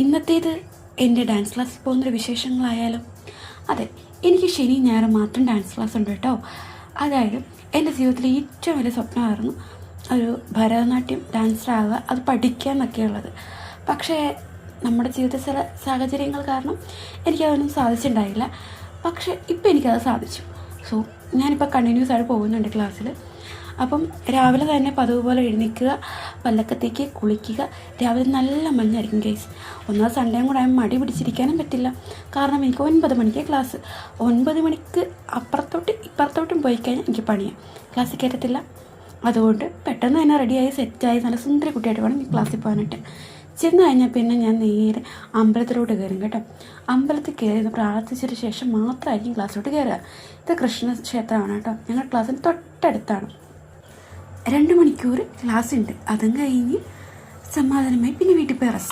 ഇന്നത്തേത് എൻ്റെ ഡാൻസ് ക്ലാസ്സിൽ പോകുന്നൊരു വിശേഷങ്ങളായാലും. അതെ, എനിക്ക് ശനി ഞായർ മാത്രം ഡാൻസ് ക്ലാസ് ഉണ്ട് കേട്ടോ. അതായത് എൻ്റെ ജീവിതത്തിലെ ഏറ്റവും വലിയ സ്വപ്നമായിരുന്നു ഒരു ഭരതനാട്യം ഡാൻസറാവുക, അത് പഠിക്കുക എന്നൊക്കെയുള്ളത്. പക്ഷേ നമ്മുടെ ജീവിത ചില സാഹചര്യങ്ങൾ കാരണം എനിക്കതൊന്നും സാധിച്ചിട്ടുണ്ടായില്ല. പക്ഷേ ഇപ്പം എനിക്കത് സാധിച്ചു. സോ ഞാനിപ്പോൾ കണ്ടിന്യൂസ് ആയിട്ട് പോകുന്നുണ്ട് ക്ലാസ്സിൽ. അപ്പം രാവിലെ തന്നെ പതിവ് പോലെ എഴുന്നേൽക്കുക, പല്ലക്കത്തേക്ക് കുളിക്കുക. രാവിലെ നല്ല മഞ്ഞായിരിക്കും ഗൈസ്. ഒന്നാമത് സൺഡേയും കൂടെ ആകുമ്പോൾ മടി പിടിച്ചിരിക്കാനും പറ്റില്ല. കാരണം എനിക്ക് 9 മണിക്ക് ക്ലാസ്. 9 മണിക്ക് ഇപ്പുറത്തോട്ടും പോയി കഴിഞ്ഞാൽ എനിക്ക് പണിയാണ്, ക്ലാസ്സിൽ കയറ്റത്തില്ല. അതുകൊണ്ട് പെട്ടെന്ന് തന്നെ റെഡിയായി സെറ്റായി നല്ല സുന്ദരി കുട്ടിയായിട്ട് വേണം ഈ ക്ലാസ്സിൽ പോകാനായിട്ട്. ചെന്ന് കഴിഞ്ഞാൽ പിന്നെ ഞാൻ നേരെ അമ്പലത്തിലോട്ട് കയറും കേട്ടോ. അമ്പലത്തിൽ കയറി പ്രാർത്ഥിച്ചതിന് ശേഷം മാത്രമായിരിക്കും ക്ലാസ്സിലോട്ട് കയറുക. ഇത് കൃഷ്ണ ക്ഷേത്രമാണ് കേട്ടോ. ഞങ്ങളുടെ ക്ലാസ്സിന് തൊട്ടടുത്താണ്. 2 മണിക്കൂർ ക്ലാസ് ഉണ്ട്. അതും കഴിഞ്ഞ് സമാധാനമായി പിന്നെ വീട്ടിൽ പോയി റെസ്റ്റ്.